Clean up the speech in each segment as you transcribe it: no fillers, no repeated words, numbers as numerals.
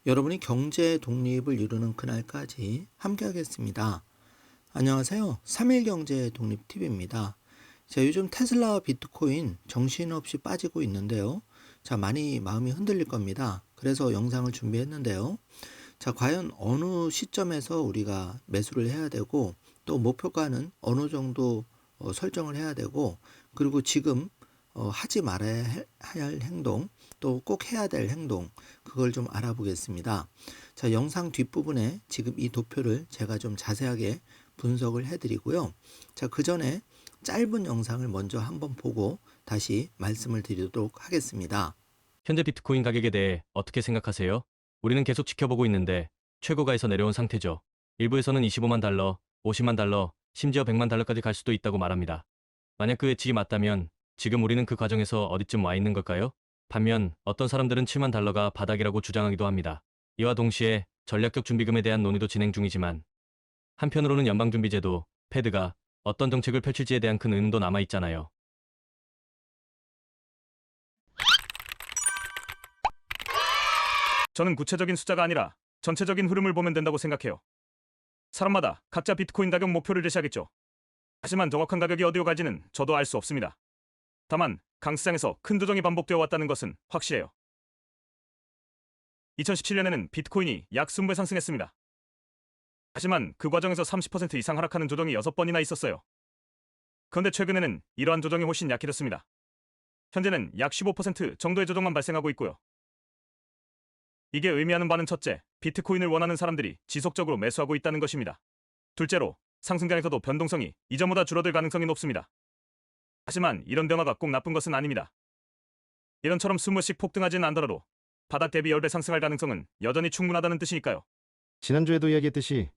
여러분이 경제 독립을 이루는 그날까지 함께하겠습니다. 안녕하세요. 3일 경제 독립 팁입니다. 자, 요즘 테슬라와 비트코인 정신없이 빠지고 있는데요. 자, 많이 마음이 흔들릴 겁니다. 그래서 영상을 준비했는데요. 자, 과연 어느 시점에서 우리가 매수를 해야 되고 또 목표가는 어느 정도 설정을 해야 되고 그리고 지금 하지 말아야 할 행동 또 꼭 해야 될 행동 그걸 좀 알아보겠습니다. 자, 영상 뒷부분에 지금 이 도표를 제가 좀 자세하게 분석을 해드리고요. 자, 그 전에 짧은 영상을 먼저 한번 보고 다시 말씀을 드리도록 하겠습니다. 현재 비트코인 가격에 대해 어떻게 생각하세요? 우리는 계속 지켜보고 있는데 최고가에서 내려온 상태죠. 일부에서는 25만 달러, 50만 달러, 심지어 100만 달러까지 갈 수도 있다고 말합니다. 만약 그 예측이 맞다면 지금 우리는 그 과정에서 어디쯤 와 있는 걸까요? 반면 어떤 사람들은 7만 달러가 바닥이라고 주장하기도 합니다. 이와 동시에 전략적 준비금에 대한 논의도 진행 중이지만 한편으로는 연방준비제도, 패드가 어떤 정책을 펼칠지에 대한 큰 의문도 남아있잖아요. 저는 구체적인 숫자가 아니라 전체적인 흐름을 보면 된다고 생각해요. 사람마다 각자 비트코인 가격 목표를 제시하겠죠. 하지만 정확한 가격이 어디로 갈지는 저도 알 수 없습니다. 다만 강시장에서 큰 조정이 반복되어 왔다는 것은 확실해요. 2017년에는 비트코인이 약 20배 상승했습니다. 하지만 그 과정에서 30% 이상 하락하는 조정이 6번이나 있었어요. 그런데 최근에는 이러한 조정이 훨씬 약해졌습니다. 현재는 약 15% 정도의 조정만 발생하고 있고요. 이게 의미하는 바는 첫째, 비트코인을 원하는 사람들이 지속적으로 매수하고 있다는 것입니다. 둘째로, 상승장에서도 변동성이 이전보다 줄어들 가능성이 높습니다. 하지만 이런 변화가 꼭 나쁜 것은 아닙니다. 이런처럼 20씩 폭등하지는 않더라도 바닥 대비 10배 상승할 가능성은 여전히 충분하다는 뜻이니까요. 지난주에도 이야기했듯이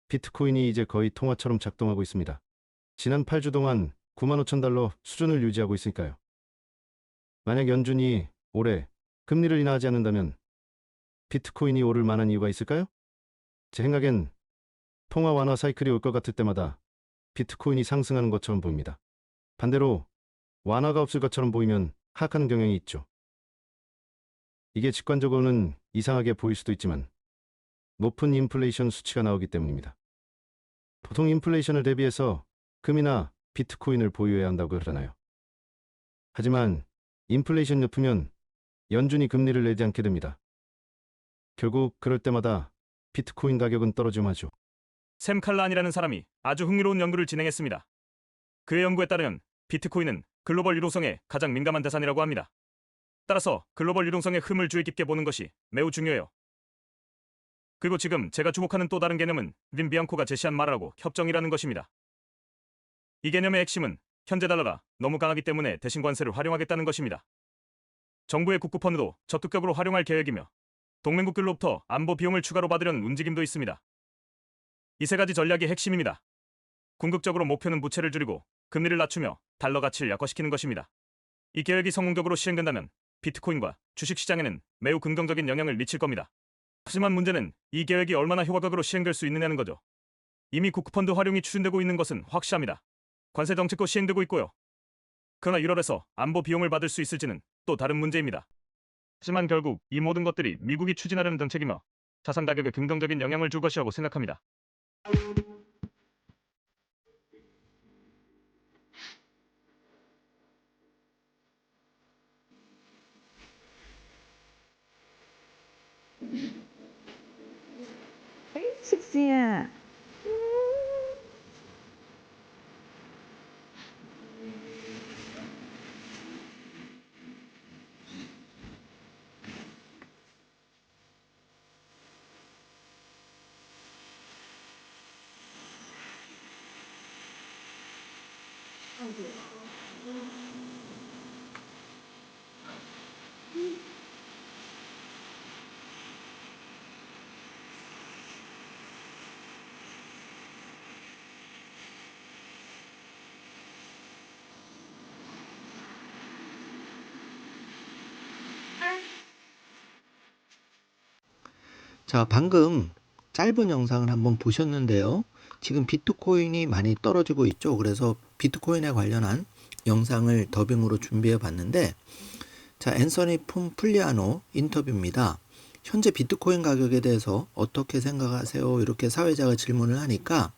비트코인이 이제 거의 통화처럼 작동하고 있습니다. 지난 8주 동안 95,000달러 수준을 유지하고 있으니까요. 만약 연준이 올해 금리를 인하하지 않는다면 비트코인이 오를 만한 이유가 있을까요? 제 생각엔 통화 완화 사이클이 올 것 같을 때마다 비트코인이 상승하는 것처럼 보입니다. 반대로 완화가 없을 것처럼 보이면 하락하는 경향이 있죠. 이게 직관적으로는 이상하게 보일 수도 있지만 높은 인플레이션 수치가 나오기 때문입니다. 보통 인플레이션을 대비해서 금이나 비트코인을 보유해야 한다고 그러잖아요. 하지만 인플레이션이 높으면 연준이 금리를 내지 않게 됩니다. 결국 그럴 때마다 비트코인 가격은 떨어지면 하죠. 샘 칼란이라는 사람이 아주 흥미로운 연구를 진행했습니다. 그의 연구에 따르면 비트코인은 글로벌 유동성에 가장 민감한 자산이라고 합니다. 따라서 글로벌 유동성의 흐름을 주의 깊게 보는 것이 매우 중요해요. 그리고 지금 제가 주목하는 또 다른 개념은 림 비앙코가 제시한 말하고 협정이라는 것입니다. 이 개념의 핵심은 현재 달러가 너무 강하기 때문에 대신 관세를 활용하겠다는 것입니다. 정부의 국庫펀드도 적극적으로 활용할 계획이며 동맹국들로부터 안보 비용을 추가로 받으려는 움직임도 있습니다. 이 세 가지 전략이 핵심입니다. 궁극적으로 목표는 부채를 줄이고 금리를 낮추며 달러 가치를 약화시키는 것입니다. 이 계획이 성공적으로 시행된다면 비트코인과 주식시장에는 매우 긍정적인 영향을 미칠 겁니다. 하지만 문제는 이 계획이 얼마나 효과적으로 시행될 수 있느냐는 거죠. 이미 국庫펀드 활용이 추진되고 있는 것은 확실합니다. 관세 정책도 시행되고 있고요. 그러나 1월에서 안보 비용을 받을 수 있을지는 또 다른 문제입니다. 하지만 결국 이 모든 것들이 미국이 추진하려는 정책이며 자산 가격에 긍정적인 영향을 줄 것이라고 생각합니다. 섹시해. 자, 방금 짧은 영상을 한번 보셨는데요. 지금 비트코인이 많이 떨어지고 있죠. 그래서 비트코인에 관련한 영상을 더빙으로 준비해 봤는데, 자, 앤서니 폼플리아노 인터뷰입니다. 현재 비트코인 가격에 대해서 어떻게 생각하세요? 이렇게 사회자가 질문을 하니까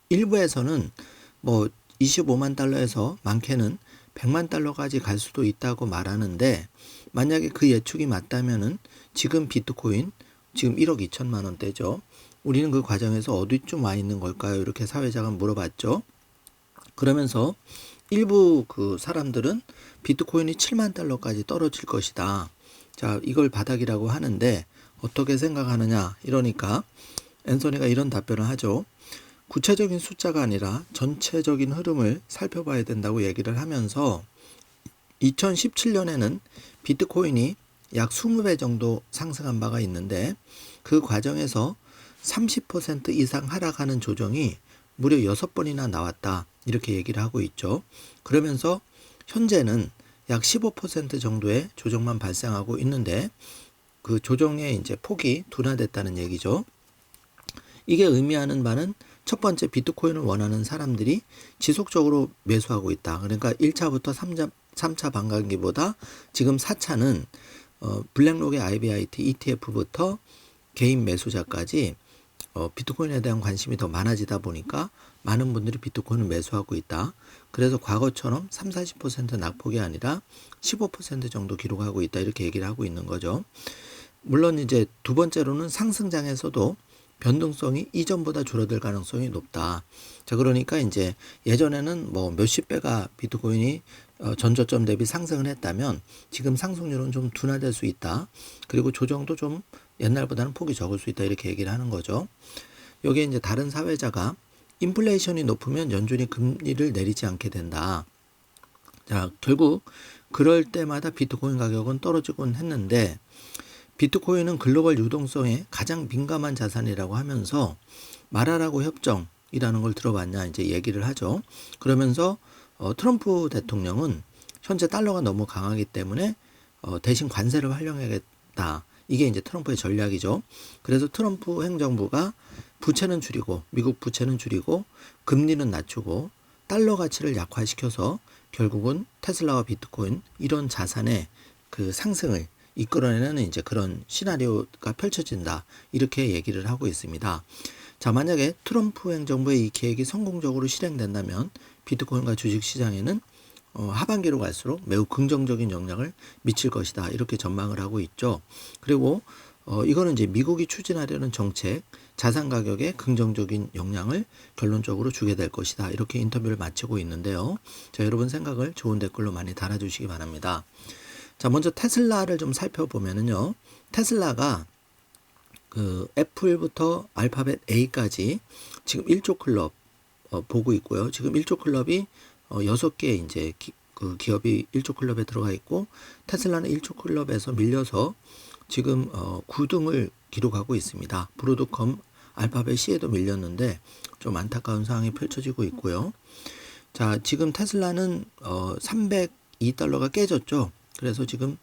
일부에서는 뭐 25만 달러에서 많게는 100만 달러까지 갈 수도 있다고 말하는데, 만약에 그 예측이 맞다면은 지금 비트코인 지금 1억 2천만 원대죠. 우리는 그 과정에서 어디쯤 와 있는 걸까요? 이렇게 사회자가 물어봤죠. 그러면서 일부 그 사람들은 비트코인이 7만 달러까지 떨어질 것이다. 자, 이걸 바닥이라고 하는데 어떻게 생각하느냐? 이러니까 앤서니가 이런 답변을 하죠. 구체적인 숫자가 아니라 전체적인 흐름을 살펴봐야 된다고 얘기를 하면서 2017년에는 비트코인이 약 20배 정도 상승한 바가 있는데, 그 과정에서 30% 이상 하락하는 조정이 무려 6번이나 나왔다. 이렇게 얘기를 하고 있죠. 그러면서 현재는 약 15% 정도의 조정만 발생하고 있는데, 그 조정의 이제 폭이 둔화됐다는 얘기죠. 이게 의미하는 바는 첫 번째, 비트코인을 원하는 사람들이 지속적으로 매수하고 있다. 그러니까 1차부터 3차 반감기보다 지금 4차는 블랙록의 IBIT ETF부터 개인 매수자까지 비트코인에 대한 관심이 더 많아지다 보니까 많은 분들이 비트코인을 매수하고 있다. 그래서 과거처럼 30-40% 낙폭이 아니라 15% 정도 기록하고 있다. 이렇게 얘기를 하고 있는 거죠. 물론 이제 두 번째로는 상승장에서도 변동성이 이전보다 줄어들 가능성이 높다. 자, 그러니까 이제 예전에는 뭐 몇십 배가 비트코인이 전저점 대비 상승을 했다면 지금 상승률은 좀 둔화될 수 있다. 그리고 조정도 좀 옛날보다는 폭이 적을 수 있다. 이렇게 얘기를 하는 거죠. 여기에 이제 다른 사회자가 인플레이션이 높으면 연준이 금리를 내리지 않게 된다. 자, 결국 그럴 때마다 비트코인 가격은 떨어지곤 했는데, 비트코인은 글로벌 유동성에 가장 민감한 자산이라고 하면서 마라라고 협정이라는 걸 들어봤냐 이제 얘기를 하죠. 그러면서 트럼프 대통령은 현재 달러가 너무 강하기 때문에 대신 관세를 활용해야겠다. 이게 이제 트럼프의 전략이죠. 그래서 트럼프 행정부가 부채는 줄이고, 미국 부채는 줄이고, 금리는 낮추고, 달러 가치를 약화시켜서 결국은 테슬라와 비트코인 이런 자산의 그 상승을 이끌어내는 이제 그런 시나리오가 펼쳐진다. 이렇게 얘기를 하고 있습니다. 자, 만약에 트럼프 행정부의 이 계획이 성공적으로 실행된다면 비트코인과 주식시장에는 하반기로 갈수록 매우 긍정적인 영향을 미칠 것이다. 이렇게 전망을 하고 있죠. 그리고 이거는 이제 미국이 추진하려는 정책, 자산 가격에 긍정적인 영향을 결론적으로 주게 될 것이다. 이렇게 인터뷰를 마치고 있는데요. 자, 여러분 생각을 좋은 댓글로 많이 달아주시기 바랍니다. 자, 먼저 테슬라를 좀 살펴보면은요. 테슬라가 그 애플부터 알파벳 A까지 지금 1조 클럽 보고 있고요. 지금 1조 클럽이 6개 이제 그 기업이 1조 클럽에 들어가 있고, 테슬라는 1조 클럽에서 밀려서 지금 9등을 기록하고 있습니다. 브로드컴, 알파벳 C에도 밀렸는데 좀 안타까운 상황이 펼쳐지고 있고요. 자, 지금 테슬라는 302달러가 깨졌죠. 그래서 지금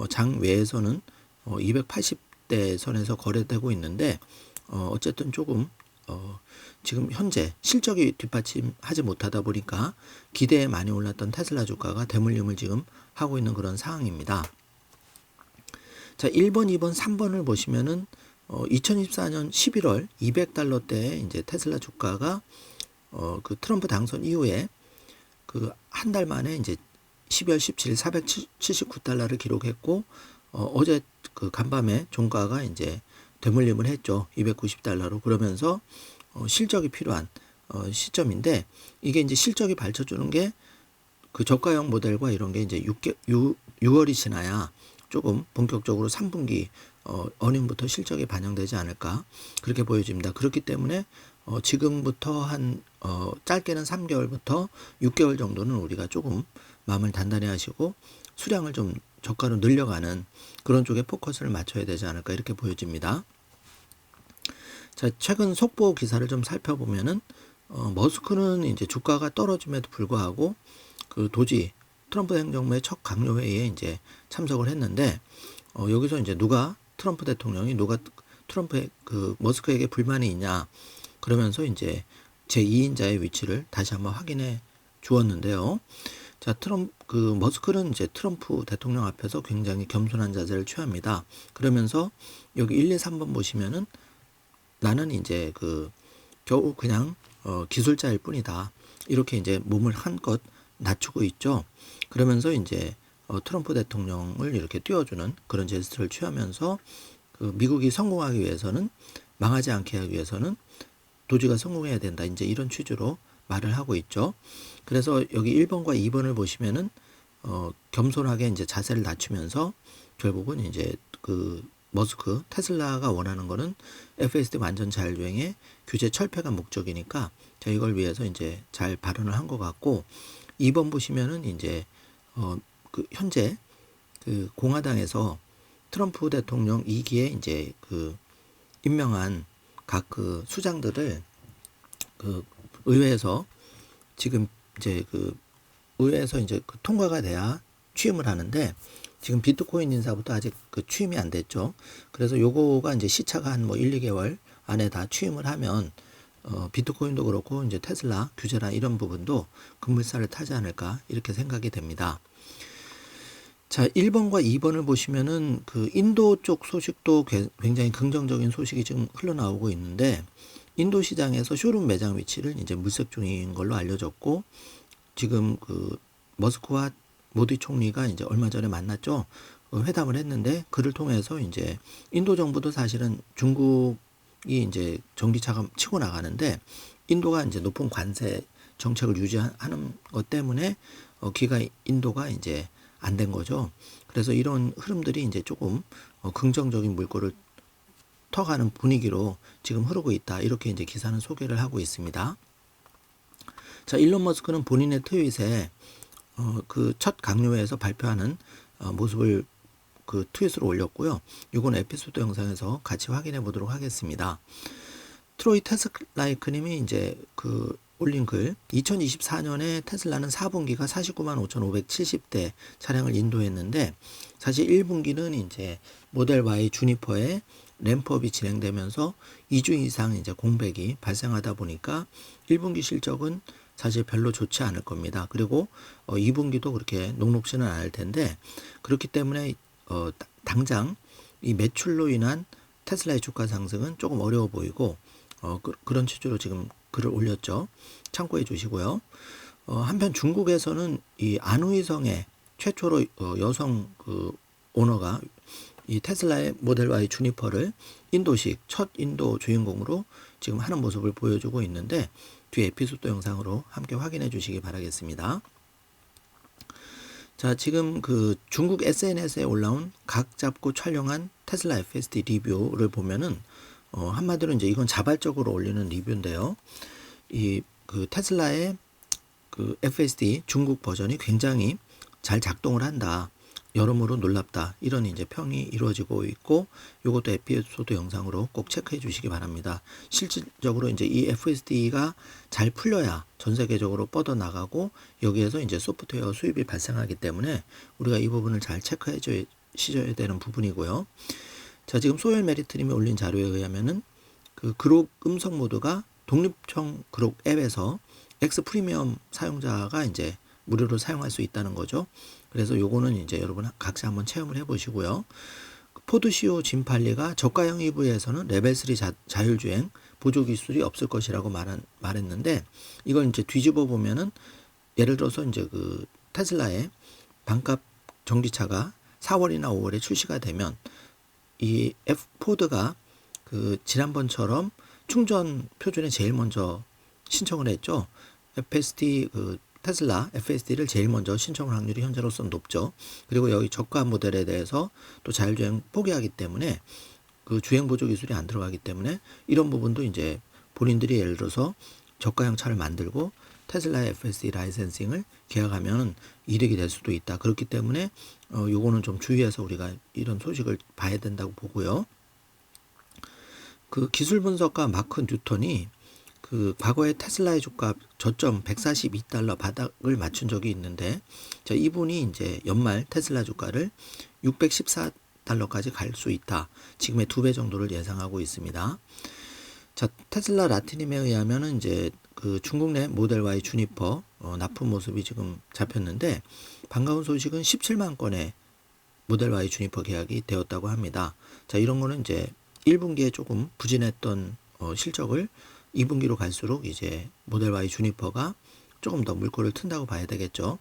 장 외에서는 280대 선에서 거래되고 있는데, 어쨌든 조금 지금 현재 실적이 뒷받침하지 못하다 보니까 기대에 많이 올랐던 테슬라 주가가 대물림을 지금 하고 있는 그런 상황입니다. 자, 1번, 2번, 3번을 보시면은 2024년 11월 200달러대에 이제 테슬라 주가가 그 트럼프 당선 이후에 그 한 달 만에 이제 12월 17일 479달러를 기록했고, 어제 그 간밤에 종가가 이제 되물림을 했죠. 290달러로. 그러면서 실적이 필요한 시점인데, 이게 이제 실적이 밝혀주는 게 그 저가형 모델과 이런 게 이제 6월이 지나야 조금 본격적으로 3분기 어닝부터 실적이 반영되지 않을까, 그렇게 보여집니다. 그렇기 때문에 지금부터 한 짧게는 3개월부터 6개월 정도는 우리가 조금 마음을 단단히 하시고 수량을 좀 저가로 늘려가는 그런 쪽에 포커스를 맞춰야 되지 않을까, 이렇게 보여집니다. 자, 최근 속보 기사를 좀 살펴보면은 머스크는 이제 주가가 떨어짐에도 불구하고 그 도지 트럼프 행정부의 첫 강요 회의에 이제 참석을 했는데, 여기서 이제 누가 트럼프 대통령이 누가 트럼프의 그 머스크에게 불만이 있냐, 그러면서 이제 제2인자의 위치를 다시 한번 확인해 주었는데요. 자, 머스크는 이제 트럼프 대통령 앞에서 굉장히 겸손한 자세를 취합니다. 그러면서 여기 1, 2, 3번 보시면은 나는 이제 겨우 그냥 기술자일 뿐이다. 이렇게 이제 몸을 한껏 낮추고 있죠. 그러면서 이제 트럼프 대통령을 이렇게 띄워주는 그런 제스처를 취하면서 미국이 성공하기 위해서는 망하지 않게 하기 위해서는 도지가 성공해야 된다. 이제 이런 취지로 말을 하고 있죠. 그래서 여기 1번과 2번을 보시면은 겸손하게 이제 자세를 낮추면서 결국은 이제 머스크 테슬라가 원하는 거는 FSD 완전 자율주행의 규제 철폐가 목적이니까 자, 이걸 위해서 이제 잘 발언을 한 것 같고 2번 보시면은 이제 현재 공화당에서 트럼프 대통령 2기에 이제 임명한 각 수장들을 의회에서 지금 이제 의회에서 이제 통과가 돼야 취임을 하는데 지금 비트코인 인사부터 아직 취임이 안 됐죠. 그래서 요거가 이제 시차가 한 1, 2개월 안에 다 취임을 하면 비트코인도 그렇고 이제 테슬라 규제나 이런 부분도 급물살을 타지 않을까 이렇게 생각이 됩니다. 자, 1번과 2번을 보시면은 인도 쪽 소식도 굉장히 긍정적인 소식이 지금 흘러나오고 있는데 인도 시장에서 쇼룸 매장 위치를 이제 물색 중인 걸로 알려졌고 지금 머스크와 모디 총리가 이제 얼마 전에 만났죠. 회담을 했는데 그를 통해서 이제 인도 정부도 사실은 중국이 이제 전기차가 치고 나가는데 인도가 이제 높은 관세 정책을 유지하는 것 때문에 인도가 이제 안 된 거죠. 그래서 이런 흐름들이 이제 조금 긍정적인 물꼬를 터가는 분위기로 지금 흐르고 있다. 이렇게 이제 기사는 소개를 하고 있습니다. 자, 일론 머스크는 본인의 트윗에 첫 강요회에서 발표하는 모습을 트윗으로 올렸고요. 이건 에피소드 영상에서 같이 확인해 보도록 하겠습니다. 트로이 테슬라이크님이 이제 올린 글 2024년에 테슬라는 4분기가 49만 5,570대 차량을 인도했는데 사실 1분기는 이제 모델 Y 주니퍼의 램프업이 진행되면서 2주 이상 이제 공백이 발생하다 보니까 1분기 실적은 사실 별로 좋지 않을 겁니다. 그리고 2분기도 그렇게 녹록지는 않을 텐데 그렇기 때문에 당장 이 매출로 인한 테슬라의 주가 상승은 조금 어려워 보이고 그런 취지로 지금 글을 올렸죠. 참고해 주시고요. 한편 중국에서는 이 안후이성의 최초로 여성 오너가 이 테슬라의 모델 Y 주니퍼를 인도식 첫 인도 주인공으로 지금 하는 모습을 보여주고 있는데 뒤에 에피소드 영상으로 함께 확인해 주시기 바라겠습니다. 자, 지금 중국 SNS에 올라온 각 잡고 촬영한 테슬라 FSD 리뷰를 보면은 한마디로 이제 이건 자발적으로 올리는 리뷰인데요. 테슬라의 FSD 중국 버전이 굉장히 잘 작동을 한다. 여러모로 놀랍다. 이런 이제 평이 이루어지고 있고 이것도 에피소드 영상으로 꼭 체크해 주시기 바랍니다. 실질적으로 이제 이 FSD가 잘 풀려야 전 세계적으로 뻗어나가고 여기에서 이제 소프트웨어 수입이 발생하기 때문에 우리가 이 부분을 잘 체크해 주셔야 되는 부분이고요. 자, 지금 소열 메리트님이 올린 자료에 의하면은 그룹 음성 모드가 독립청 그룹 앱에서 X 프리미엄 사용자가 이제 무료로 사용할 수 있다는 거죠. 그래서 요거는 이제 여러분 각자 한번 체험을 해보시고요. 포드 CO 진팔리가 저가형 EV에서는 레벨 3 자율주행 보조 기술이 없을 것이라고 말했는데 이걸 이제 뒤집어 보면은 예를 들어서 이제 테슬라의 반값 전기차가 4월이나 5월에 출시가 되면 이 포드가 지난번처럼 충전 표준에 제일 먼저 신청을 했죠. FSD 테슬라 FSD를 제일 먼저 신청할 확률이 현재로서는 높죠. 그리고 여기 저가 모델에 대해서 또 자율주행 포기하기 때문에 주행 보조 기술이 안 들어가기 때문에 이런 부분도 이제 본인들이 예를 들어서 저가형 차를 만들고 테슬라의 FSD 라이센싱을 계약하면 이득이 될 수도 있다. 그렇기 때문에 요거는 좀 주의해서 우리가 이런 소식을 봐야 된다고 보고요. 기술 분석가 마크 뉴턴이 과거에 테슬라의 주가 저점 $142 바닥을 맞춘 적이 있는데 자, 이분이 이제 연말 테슬라 주가를 $614까지 갈 수 있다. 지금의 2배 정도를 예상하고 있습니다. 자, 테슬라 라티님에 의하면은 이제 그 중국 내 모델 Y 주니퍼 납품 모습이 지금 잡혔는데 반가운 소식은 17만 건의 모델 Y 주니퍼 계약이 되었다고 합니다. 자, 이런 거는 이제 1분기에 조금 부진했던 실적을 2분기로 갈수록 이제 모델 Y 주니퍼가 조금 더 물꼬를 튼다고 봐야 되겠죠.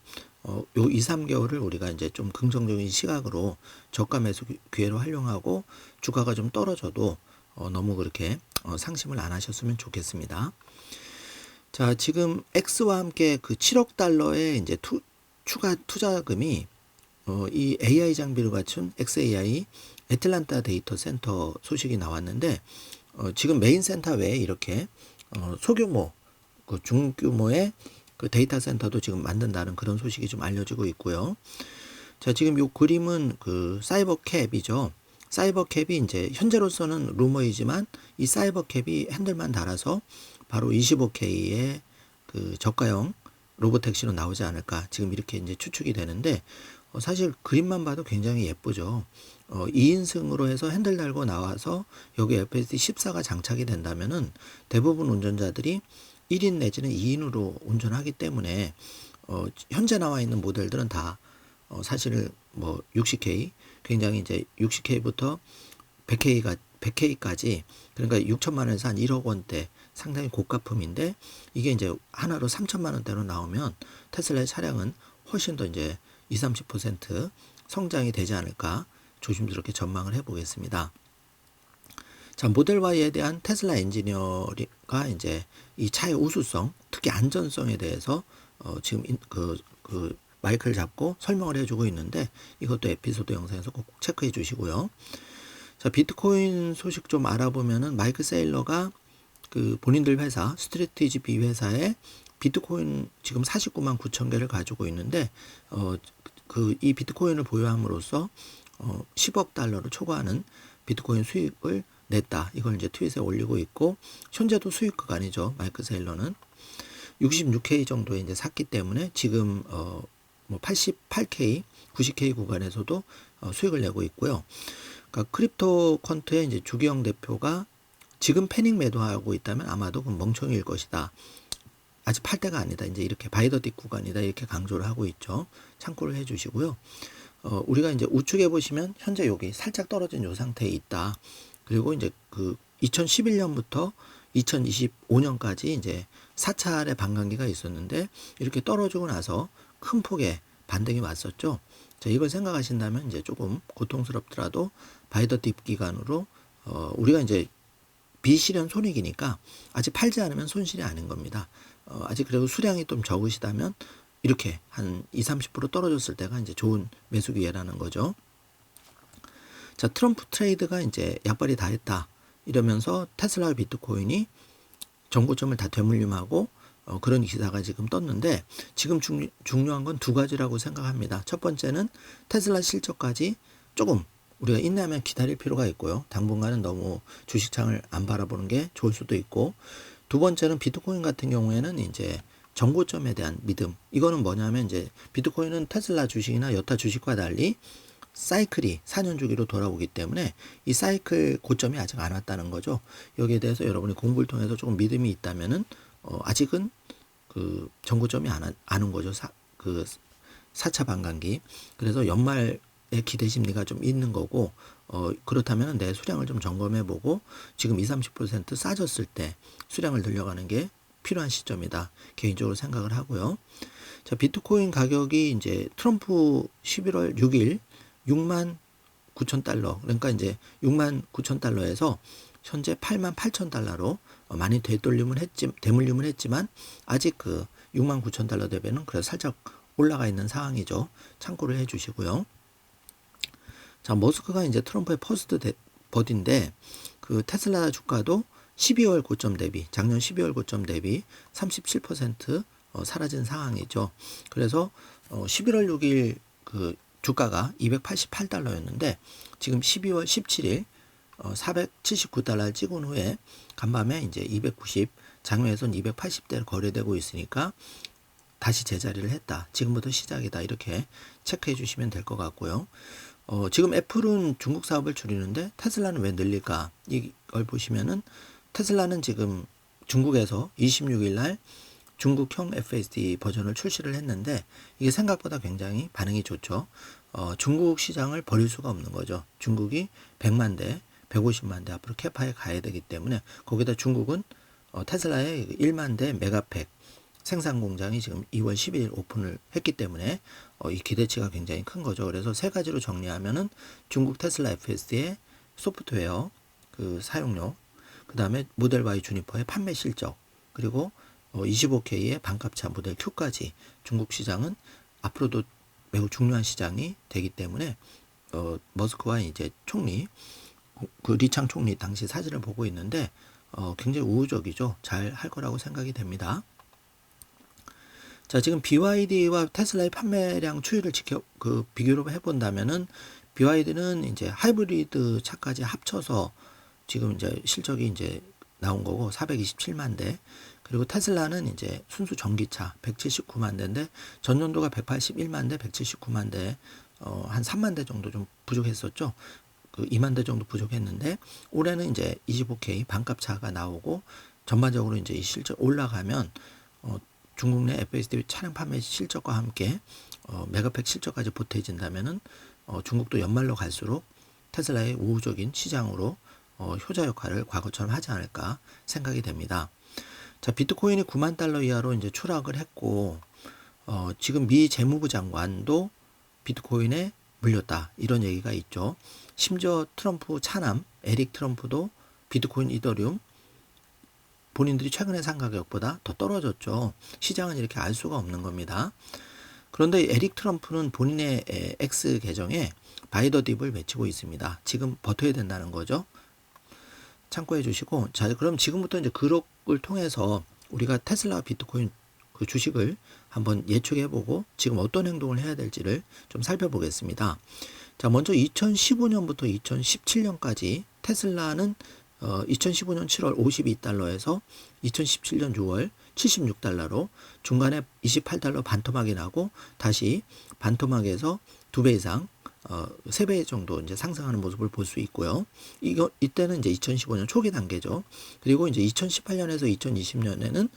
요 2, 3개월을 우리가 이제 좀 긍정적인 시각으로 저가 매수 기회로 활용하고 주가가 좀 떨어져도 너무 그렇게 상심을 안 하셨으면 좋겠습니다. 자, 지금 X와 함께 그 7억 달러의 이제 추가 투자금이 이 AI 장비를 갖춘 XAI 애틀란타 데이터 센터 소식이 나왔는데 지금 메인 센터 외에 이렇게 소규모 그 중규모의 그 데이터 센터도 지금 만든다는 그런 소식이 좀 알려지고 있고요. 자, 지금 요 그림은 그 사이버캡이죠. 사이버캡이 이제 현재로서는 루머이지만 이 사이버캡이 핸들만 달아서 바로 25K의 그 저가형 로보택시로 나오지 않을까 지금 이렇게 이제 추측이 되는데 사실 그림만 봐도 굉장히 예쁘죠. 2인승으로 해서 핸들 달고 나와서 여기 FSD 14가 장착이 된다면은 대부분 운전자들이 1인 내지는 2인으로 운전하기 때문에 현재 나와 있는 모델들은 다 사실 뭐 60K 굉장히 이제 60K부터 100K까지 그러니까 6천만 원에서 한 1억 원대 상당히 고가품인데 이게 이제 하나로 3천만 원대로 나오면 테슬라의 차량은 훨씬 더 이제 20-30% 성장이 되지 않을까 조심스럽게 전망을 해보겠습니다. 자, 모델 Y에 대한 테슬라 엔지니어가 이제 이 차의 우수성, 특히 안전성에 대해서 지금 그 마이크를 잡고 설명을 해주고 있는데 이것도 에피소드 영상에서 꼭 체크해 주시고요. 자, 비트코인 소식 좀 알아보면은 마이크 세일러가 그 본인들 회사 스트래티지 회사에 비트코인 지금 49만 9천 개를 가지고 있는데 그 이 비트코인을 보유함으로써 10억 달러를 초과하는 비트코인 수익을 냈다. 이걸 이제 트윗에 올리고 있고 현재도 수익 구간이죠. 마이크 세일러는 66K 정도에 이제 샀기 때문에 지금 뭐 88K, 90K 구간에서도 수익을 내고 있고요. 그러니까 크립토 퀀트의 이제 주기영 대표가 지금 패닉 매도하고 있다면 아마도 그 멍청이일 것이다. 아직 팔 때가 아니다. 이제 이렇게 바이더딕 구간이다. 이렇게 강조를 하고 있죠. 참고를 해 주시고요. 우리가 이제 우측에 보시면 현재 여기 살짝 떨어진 요 상태에 있다. 그리고 이제 그 2011년부터 2025년까지 이제 4차례 반감기가 있었는데 이렇게 떨어지고 나서 큰 폭의 반등이 왔었죠. 자, 이걸 생각하신다면 이제 조금 고통스럽더라도 바이더딥 기간으로 우리가 이제 비실현 손익이니까 아직 팔지 않으면 손실이 아닌 겁니다. 아직 그래도 수량이 좀 적으시다면 이렇게 한 20-30% 떨어졌을 때가 이제 좋은 매수 기회라는 거죠. 자, 트럼프 트레이드가 이제 약발이 다 했다. 이러면서 테슬라와 비트코인이 정고점을 다 되물림하고 그런 기사가 지금 떴는데 지금 중요한 건 두 가지라고 생각합니다. 첫 번째는 테슬라 실적까지 조금 우리가 인내하면 기다릴 필요가 있고요. 당분간은 너무 주식창을 안 바라보는 게 좋을 수도 있고 두 번째는 비트코인 같은 경우에는 이제 정고점에 대한 믿음. 이거는 뭐냐면 이제 비트코인은 테슬라 주식이나 여타 주식과 달리 사이클이 4년 주기로 돌아오기 때문에 이 사이클 고점이 아직 안 왔다는 거죠. 여기에 대해서 여러분이 공부를 통해서 조금 믿음이 있다면은 아직은 그 정고점이 안 온 거죠. 그 4차 반감기. 그래서 연말에 기대 심리가 좀 있는 거고 그렇다면 내 수량을 좀 점검해 보고 지금 20-30% 싸졌을 때 수량을 늘려가는 게 필요한 시점이다. 개인적으로 생각을 하고요. 자, 비트코인 가격이 이제 트럼프 11월 6일 6만 9천 달러 그러니까 이제 6만 9천 달러에서 현재 8만 8천 달러로 많이 되물림을 했지만 아직 그 6만 9천 달러 대비는 그래서 살짝 올라가 있는 상황이죠. 참고를 해 주시고요. 자, 머스크가 이제 트럼프의 퍼스트 버디인데 그 테슬라 주가도 12월 고점 대비 작년 12월 고점 대비 37% 사라진 상황이죠. 그래서 11월 6일 그 주가가 288달러였는데 지금 12월 17일 479달러를 찍은 후에 간밤에 이제 290 장외에선 280대를 거래되고 있으니까 다시 제자리를 했다. 지금부터 시작이다. 이렇게 체크해 주시면 될 것 같고요. 지금 애플은 중국 사업을 줄이는데 테슬라는 왜 늘릴까? 이걸 보시면은 테슬라는 지금 중국에서 26일 날 중국형 FSD 버전을 출시를 했는데 이게 생각보다 굉장히 반응이 좋죠. 중국 시장을 버릴 수가 없는 거죠. 중국이 100만 대, 150만 대 앞으로 캐파에 가야 되기 때문에 거기다 중국은 테슬라의 1만 대 메가팩 생산 공장이 지금 2월 12일 오픈을 했기 때문에 이 기대치가 굉장히 큰 거죠. 그래서 세 가지로 정리하면은 중국 테슬라 FSD의 소프트웨어 그 사용료, 그 다음에 모델 Y 주니퍼의 판매 실적, 그리고 25K의 반값차 모델 Q까지 중국 시장은 앞으로도 매우 중요한 시장이 되기 때문에 머스크와 이제 총리, 그 리창 총리 당시 사진을 보고 있는데 굉장히 우호적이죠. 잘 할 거라고 생각이 됩니다. 자, 지금 BYD와 테슬라의 판매량 추이를 비교를 해본다면은 BYD는 이제 하이브리드 차까지 합쳐서 지금 이제 실적이 이제 나온 거고 427만 대, 그리고 테슬라는 이제 순수 전기차 179만 대인데 전년도가 181만 대, 179만 대, 한 3만 대 정도 좀 부족했었죠. 그 2만 대 정도 부족했는데 올해는 이제 25K 반값차가 나오고 전반적으로 이제 이 실적 올라가면 중국 내 FSD 차량 판매 실적과 함께 메가팩 실적까지 보태진다면은 중국도 연말로 갈수록 테슬라의 우호적인 시장으로 효자 역할을 과거처럼 하지 않을까 생각이 됩니다. 자, 비트코인이 9만 달러 이하로 이제 추락을 했고 지금 미 재무부 장관도 비트코인에 물렸다 이런 얘기가 있죠. 심지어 트럼프 차남 에릭 트럼프도 비트코인 이더리움 본인들이 최근에 산 가격보다 더 떨어졌죠. 시장은 이렇게 알 수가 없는 겁니다. 그런데 에릭 트럼프는 본인의 X 계정에 바이 더 딥을 외치고 있습니다. 지금 버텨야 된다는 거죠. 참고해 주시고, 자, 그럼 지금부터 이제 그룹을 통해서 우리가 테슬라 비트코인 그 주식을 한번 예측해 보고 지금 어떤 행동을 해야 될지를 좀 살펴보겠습니다. 자, 먼저 2015년부터 2017년까지 테슬라는 2015년 7월 52달러에서 2017년 6월 76달러로 중간에 28달러 반토막이 나고 다시 반토막에서 2배 이상 3배 정도 이제 상승하는 모습을 볼 수 있고요. 이때는 이제 2015년 초기 단계죠. 그리고 이제 2018년에서 2020년에는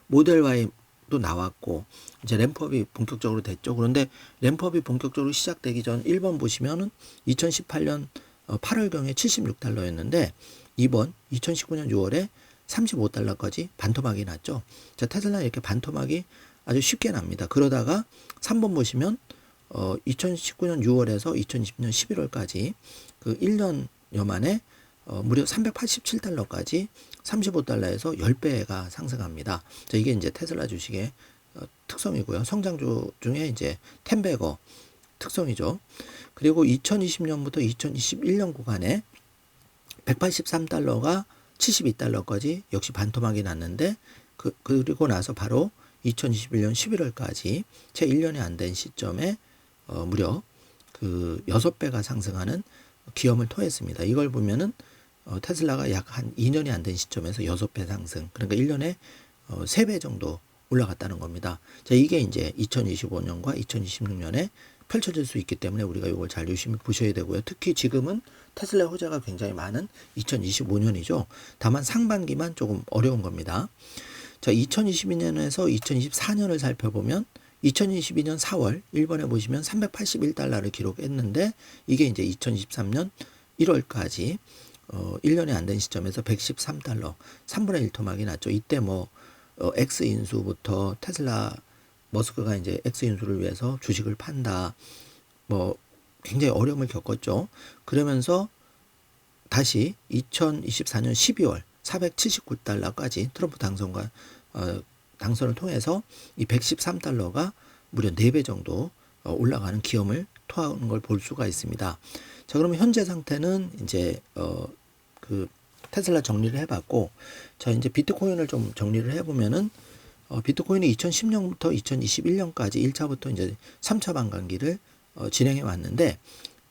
모델 Y도 나왔고 이제 램프업이 본격적으로 됐죠. 그런데 램프업이 본격적으로 시작되기 전 1번 보시면은 2018년 8월경에 76달러였는데 이번 2019년 6월에 35달러까지 반토막이 났죠. 자, 테슬라는 이렇게 반토막이 아주 쉽게 납니다. 그러다가 3번 보시면 2019년 6월에서 2020년 11월까지 그 1년여 만에 무려 387달러까지 35달러에서 10배가 상승합니다. 자, 이게 이제 테슬라 주식의 특성이고요. 성장주 중에 이제 텐베거 특성이죠. 그리고 2020년부터 2021년 구간에 183달러가 72달러까지 역시 반토막이 났는데 그리고 나서 바로 2021년 11월까지 채 1년이 안 된 시점에 무려 그 6배가 상승하는 기염을 토했습니다. 이걸 보면은 테슬라가 약 한 2년이 안 된 시점에서 6배 상승, 그러니까 1년에 3배 정도 올라갔다는 겁니다. 자, 이게 이제 2025년과 2026년에 펼쳐질 수 있기 때문에 우리가 이걸 잘 유심히 보셔야 되고요. 특히 지금은 테슬라 호재가 굉장히 많은 2025년이죠. 다만 상반기만 조금 어려운 겁니다. 자, 2022년에서 2024년을 살펴보면 2022년 4월 일본에 보시면 381달러를 기록했는데 이게 이제 2023년 1월까지 1년이 안 된 시점에서 113달러 3분의 1 토막이 났죠. 이때 뭐 X 인수부터 테슬라 머스크가 이제 X 인수를 위해서 주식을 판다, 뭐 굉장히 어려움을 겪었죠. 그러면서 다시 2024년 12월 479달러까지 트럼프 당선을 통해서 이 113달러가 무려 4배 정도 올라가는 기염을 토하는 걸 볼 수가 있습니다. 자, 그러면 현재 상태는 이제 그 테슬라 정리를 해봤고, 자, 이제 비트코인을 좀 정리를 해보면은 비트코인이 2010년부터 2021년까지 1차부터 이제 3차 반감기를 진행해 왔는데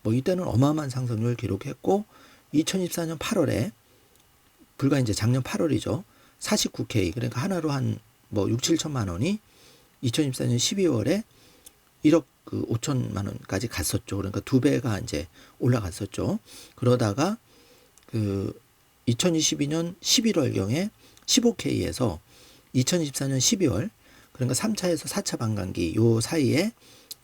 뭐 이때는 어마어마한 상승률을 기록했고 2024년 8월에 불과 이제 작년 8월이죠. 49K, 그러니까 하나로 한 뭐 6, 7천만 원이 2024년 12월에 1억 그 5천만 원까지 갔었죠. 그러니까 2배가 이제 올라갔었죠. 그러다가 그 2022년 11월경에 15K에서 2024년 12월, 그러니까 3차에서 4차 반감기 요 사이에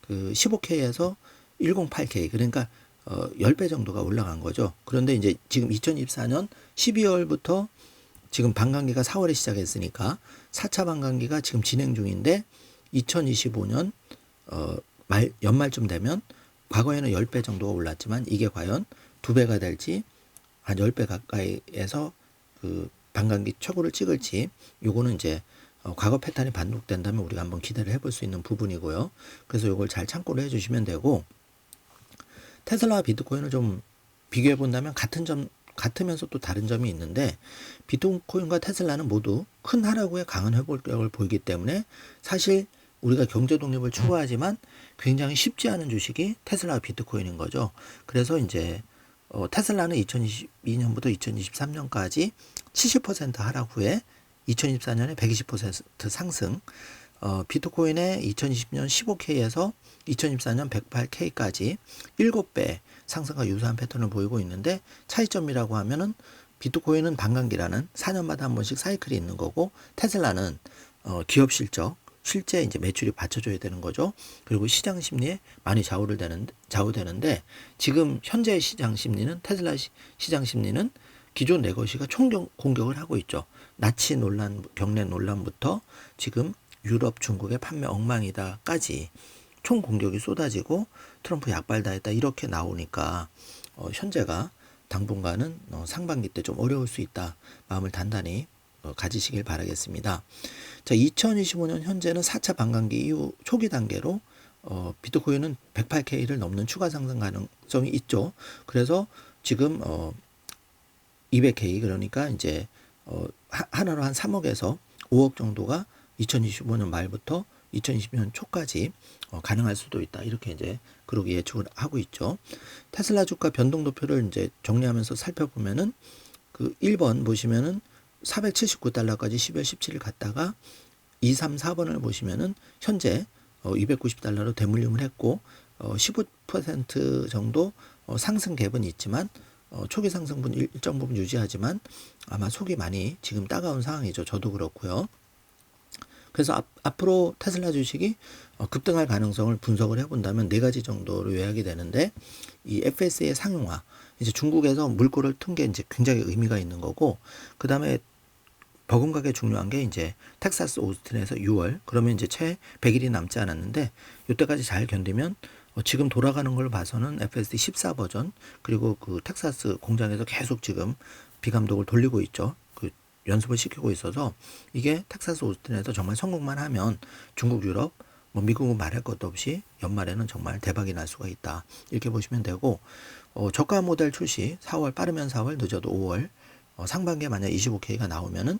그 15K에서 108K, 그러니까 10배 정도가 올라간 거죠. 그런데 이제 지금 2024년 12월부터 지금 반감기가 4월에 시작했으니까 4차 반감기가 지금 진행 중인데 2025년 연말쯤 되면 과거에는 10배 정도가 올랐지만 이게 과연 2배가 될지 한 10배 가까이에서 그 반감기 최고를 찍을지, 요거는 이제 과거 패턴이 반복된다면 우리가 한번 기대를 해볼 수 있는 부분이고요. 그래서 요걸 잘 참고를 해주시면 되고, 테슬라와 비트코인을 좀 비교해 본다면 같으면서 또 다른 점이 있는데, 비트코인과 테슬라는 모두 큰 하락후에 강한 회복력을 보이기 때문에 사실 우리가 경제 독립을 추구하지만 굉장히 쉽지 않은 주식이 테슬라와 비트코인인 거죠. 그래서 이제 테슬라는 2022년부터 2023년까지 70% 하락 후에 2024년에 120% 상승, 비트코인의 2020년 15K에서 2024년 108K까지 7배 상승과 유사한 패턴을 보이고 있는데, 차이점이라고 하면은 비트코인은 반감기라는 4년마다 한 번씩 사이클이 있는 거고, 테슬라는 기업 실적, 실제 이제 매출이 받쳐줘야 되는 거죠. 그리고 시장 심리에 많이 좌우되는데 지금 현재 시장 심리는, 테슬라 시장 심리는 기존 레거시가 총 공격을 하고 있죠. 나치 논란, 경례 논란부터 지금 유럽, 중국의 판매 엉망이다까지 총 공격이 쏟아지고 트럼프 약발다했다 이렇게 나오니까 현재가 당분간은 상반기 때 좀 어려울 수 있다. 마음을 단단히 가지시길 바라겠습니다. 자, 2025년 현재는 4차 반감기 이후 초기 단계로 비트코인은 108K를 넘는 추가 상승 가능성이 있죠. 그래서 지금 200K, 그러니까 이제 하나로 한 3억에서 5억 정도가 2025년 말부터 2020년 초까지 가능할 수도 있다. 이렇게 이제 그렇게 예측을 하고 있죠. 테슬라 주가 변동도표를 이제 정리하면서 살펴보면은 그 1번 보시면은 479달러까지 12월 17일 갔다가 2, 3, 4번을 보시면은 현재 290달러로 대물림을 했고 15% 정도 상승 갭은 있지만 초기 상승분 일정 부분 유지하지만 아마 속이 많이 지금 따가운 상황이죠. 저도 그렇고요. 그래서 앞으로 테슬라 주식이 급등할 가능성을 분석을 해본다면 4가지 정도로 요약이 되는데, 이 FSA의 상용화, 이제 중국에서 물꼬를 튼 게 이제 굉장히 의미가 있는 거고, 그 다음에 버금가게 중요한 게 이제 텍사스 오스틴에서 6월, 그러면 이제 채 100일이 남지 않았는데 이때까지 잘 견디면 지금 돌아가는 걸 봐서는 FSD 14 버전, 그리고 그 텍사스 공장에서 계속 지금 비감독을 돌리고 있죠. 그 연습을 시키고 있어서 이게 텍사스 오스틴에서 정말 성공만 하면 중국, 유럽, 뭐 미국은 말할 것도 없이 연말에는 정말 대박이 날 수가 있다. 이렇게 보시면 되고, 저가 모델 출시 4월, 빠르면 4월, 늦어도 5월, 상반기에 만약 25K가 나오면은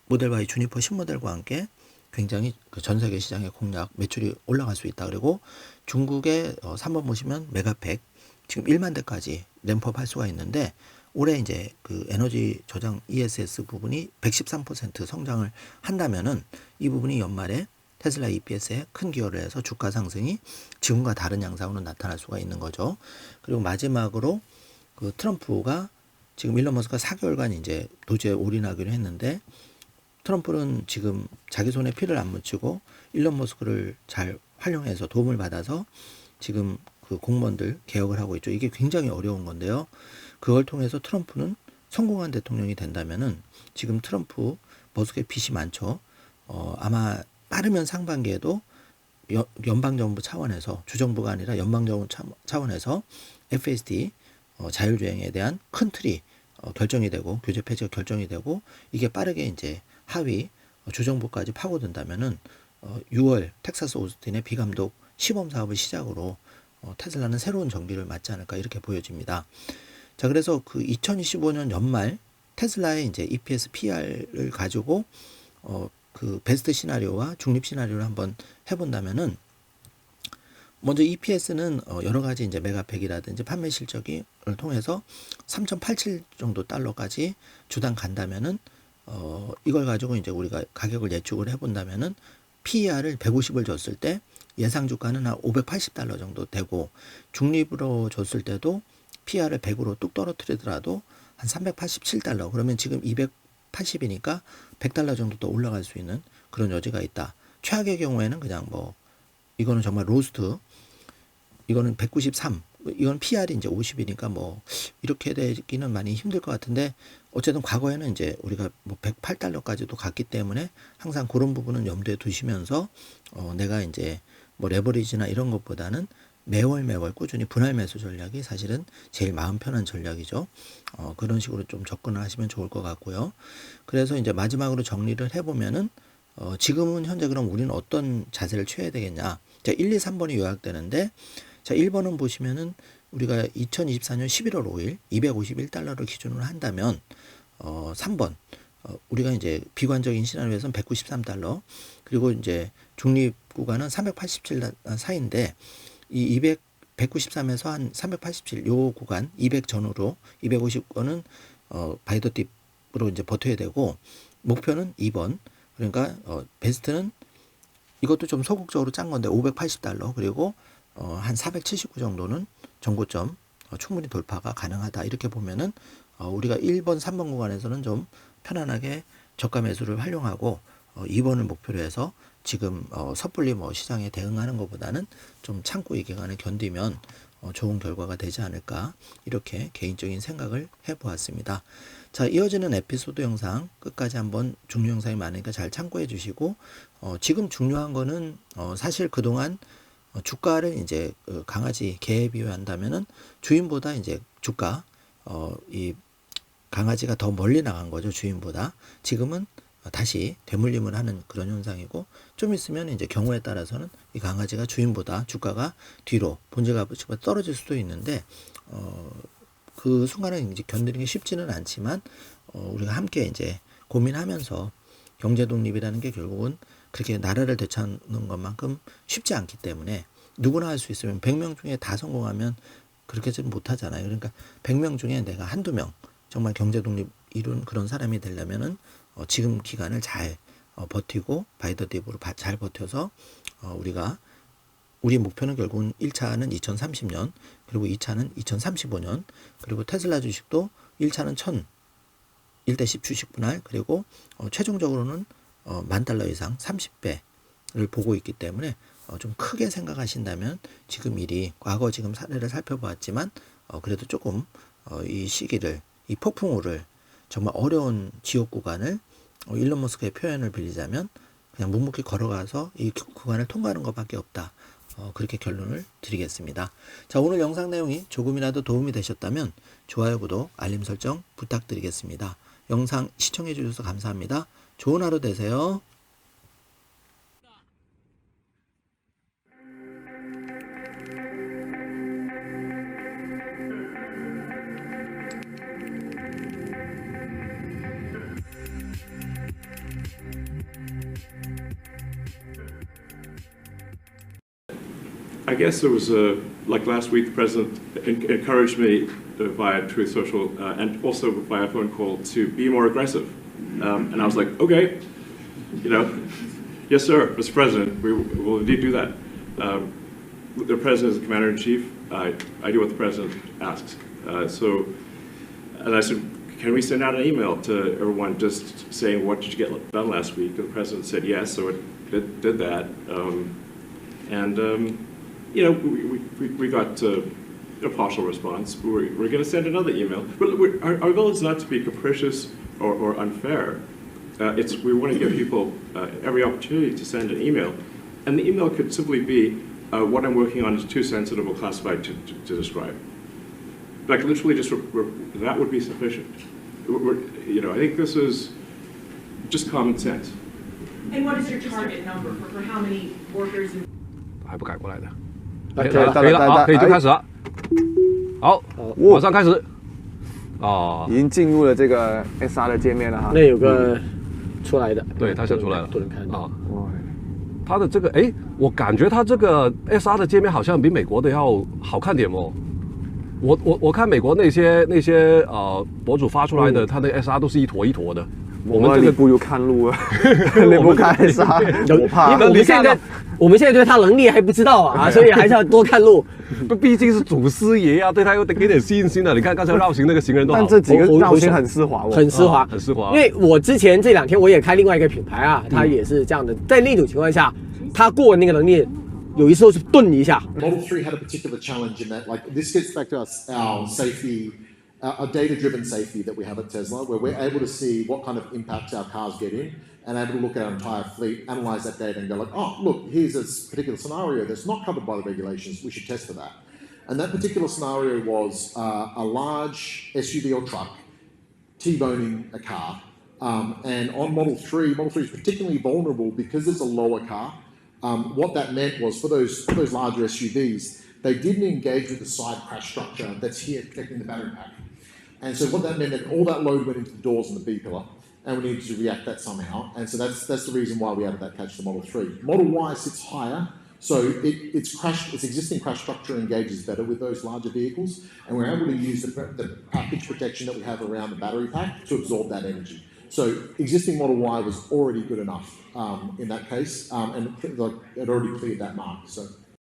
모델 Y 주니퍼 신모델과 함께 굉장히 그 전 세계 시장의 공략 매출이 올라갈 수 있다. 그리고 중국의 3번 보시면 메가팩 지금 1만 대까지 램프업 할 수가 있는데, 올해 이제 그 에너지 저장 ESS 부분이 113% 성장을 한다면은 이 부분이 연말에 테슬라 EPS에 큰 기여를 해서 주가 상승이 지금과 다른 양상으로 나타날 수가 있는 거죠. 그리고 마지막으로 그 트럼프가 지금 일론 머스크가 4개월간 이제 도저히 올인하기로 했는데, 트럼프는 지금 자기 손에 피를 안 묻히고 일론 머스크를 잘 활용해서 도움을 받아서 지금 그 공무원들 개혁을 하고 있죠. 이게 굉장히 어려운 건데요. 그걸 통해서 트럼프는 성공한 대통령이 된다면은 지금 트럼프 머스크의 빚이 많죠. 아마 빠르면 상반기에도 연방정부 차원에서, 주정부가 아니라 연방정부 차원에서 FSD 자율주행에 대한 큰 틀이 결정이 되고 규제 폐지가 결정이 되고, 이게 빠르게 이제 하위 주정부까지 파고든다면은 6월 텍사스 오스틴의 비감독 시범 사업을 시작으로 테슬라는 새로운 전기를 맞지 않을까 이렇게 보여집니다. 자, 그래서 그 2025년 연말 테슬라의 이제 EPS PR을 가지고 그 베스트 시나리오와 중립 시나리오를 한번 해본다면은, 먼저 EPS는 여러 가지 이제 메가팩이라든지 판매 실적을 통해서 3.87 정도 달러까지 주당 간다면은 이걸 가지고 이제 우리가 가격을 예측을 해본다면은 PER을 150을 줬을 때 예상 주가는 한 580달러 정도 되고, 중립으로 줬을 때도 PER을 100으로 뚝 떨어뜨리더라도 한 387달러. 그러면 지금 280이니까 100달러 정도 더 올라갈 수 있는 그런 여지가 있다. 최악의 경우에는 그냥 뭐 이거는 정말 로스트. 이거는 193. 이건 PR이 이제 50이니까 뭐 이렇게 되기는 많이 힘들 것 같은데 어쨌든 과거에는 이제 우리가 뭐 108달러까지도 갔기 때문에 항상 그런 부분은 염두에 두시면서 내가 이제 뭐 레버리지나 이런 것보다는 매월 꾸준히 분할 매수 전략이 사실은 제일 마음 편한 전략이죠. 그런 식으로 좀 접근을 하시면 좋을 것 같고요. 그래서 이제 마지막으로 정리를 해보면은 지금은 현재 그럼 우리는 어떤 자세를 취해야 되겠냐. 자, 1, 2, 3번이 요약되는데 자, 1번은 보시면은 우리가 2024년 11월 5일 251달러를 기준으로 한다면 3번 우리가 이제 비관적인 시나리오에서는 193달러 그리고 이제 중립 구간은 387 사이인데 이 193에서 한 387 요 구간 200 전후로 250권은 바이더 딥으로 이제 버텨야 되고 목표는 2번 그러니까 베스트는 이것도 좀 소극적으로 짠 건데 580달러 그리고 한 479 정도는 정고점 충분히 돌파가 가능하다 이렇게 보면은 우리가 1번 3번 구간에서는 좀 편안하게 저가 매수를 활용하고 2번을 목표로 해서 지금 섣불리 뭐 시장에 대응하는 것보다는 좀 참고 이 기간을 견디면 좋은 결과가 되지 않을까 이렇게 개인적인 생각을 해보았습니다. 자, 이어지는 에피소드 영상 끝까지 한번 중요 영상이 많으니까 잘 참고해 주시고 지금 중요한 거는 사실 그동안 주가를 이제 강아지 개에 비유한다면은 주인보다 이제 주가 이 강아지가 더 멀리 나간 거죠. 주인보다. 지금은 다시 되물림을 하는 그런 현상이고 좀 있으면 이제 경우에 따라서는 이 강아지가 주인보다 주가가 뒤로 본질 가치가 떨어질 수도 있는데 그 순간은 이제 견디는 게 쉽지는 않지만 우리가 함께 이제 고민하면서 경제 독립이라는 게 결국은 그렇게 나라를 되찾는 것만큼 쉽지 않기 때문에 누구나 할 수 있으면 100명 중에 다 성공하면 그렇게는 못하잖아요. 그러니까 100명 중에 내가 한두 명 정말 경제 독립 이룬 그런 사람이 되려면은 지금 기간을 잘 버티고 바이더 딥으로 잘 버텨서 우리 목표는 결국은 1차는 2030년 그리고 2차는 2035년 그리고 테슬라 주식도 1차는 1,000 1대10 주식 분할 그리고 최종적으로는 $10,000 이상 30배를 보고 있기 때문에 좀 크게 생각하신다면 지금 과거 지금 사례를 살펴보았지만 그래도 조금 이 시기를 이 폭풍우를 정말 어려운 지옥 구간을 일론 머스크의 표현을 빌리자면 그냥 묵묵히 걸어가서 이 구간을 통과하는 것밖에 없다. 그렇게 결론을 드리겠습니다. 자, 오늘 영상 내용이 조금이라도 도움이 되셨다면 좋아요, 구독, 알림 설정 부탁드리겠습니다. 영상 시청해 주셔서 감사합니다. 좋은 하루 되세요. I guess there was like last week, the president encouraged me via Truth Social and also via phone call to be more aggressive. And I was like, okay, yes, sir, Mr. President, we will indeed do that. The president is the commander in chief. I do what the president asks. And I said, can we send out an email to everyone just saying what did you get done last week? And the president said yes, so it did that. We got a partial response. We're going to send another email. But our goal is not to be capricious or unfair. We want to give people every opportunity to send an email. And the email could simply be, what I'm working on is too sensitive or classified to describe. Like literally just, that would be sufficient. I think this is just common sense. And what is your target number for how many workers? 还不改过来的。可以可以了啊，可以就开始了。好，马上开始。哦，已经进入了这个 SR 的界面了哈。那有个出来的，对，它想出来了。都能看到。啊，它的这个，哎，我感觉它这个 SR 的界面好像比美国的要好看点哦。我看美国那些博主发出来的，它的 SR 都是一坨一坨的。我们这个你不如看路啊，你不看 SR，我怕因为我们现在对他能力还不知道啊，所以还是要多看路。毕竟是祖师爷啊，对他有给点信心的。你看刚才绕行那个行人都好但这几个绕行很丝滑哦，很丝滑，很丝滑。因为我之前这2天我也开另外一个品牌啊，它也是这样的，在那种情况下，他过那个能力，有一时候是顿一下。Model 3 had a particular challenge in that, like, this gets back to our safety, our data-driven safety that we have at Tesla, where we're able to see what kind of impacts our cars get in, and able to look at our entire fleet, analyze that data, and go like, oh, look, here's a particular scenario that's not covered by the regulations. We should test for that. And that particular scenario was a large SUV or truck T-boning a car. And on Model 3 is particularly vulnerable because it's a lower car. What that meant was for those larger SUVs, they didn't engage with the side crash structure that's here protecting the battery pack. And so what that meant that all that load went into the doors and the B pillar, and we needed to react that somehow. And so that's the reason why we added that catch to the Model 3. Model Y sits higher, so its existing crash structure engages better with those larger vehicles, and we're able to use the package protection that we have around the battery pack to absorb that energy. So existing Model Y was already good enough in that case, and it already cleared that mark. So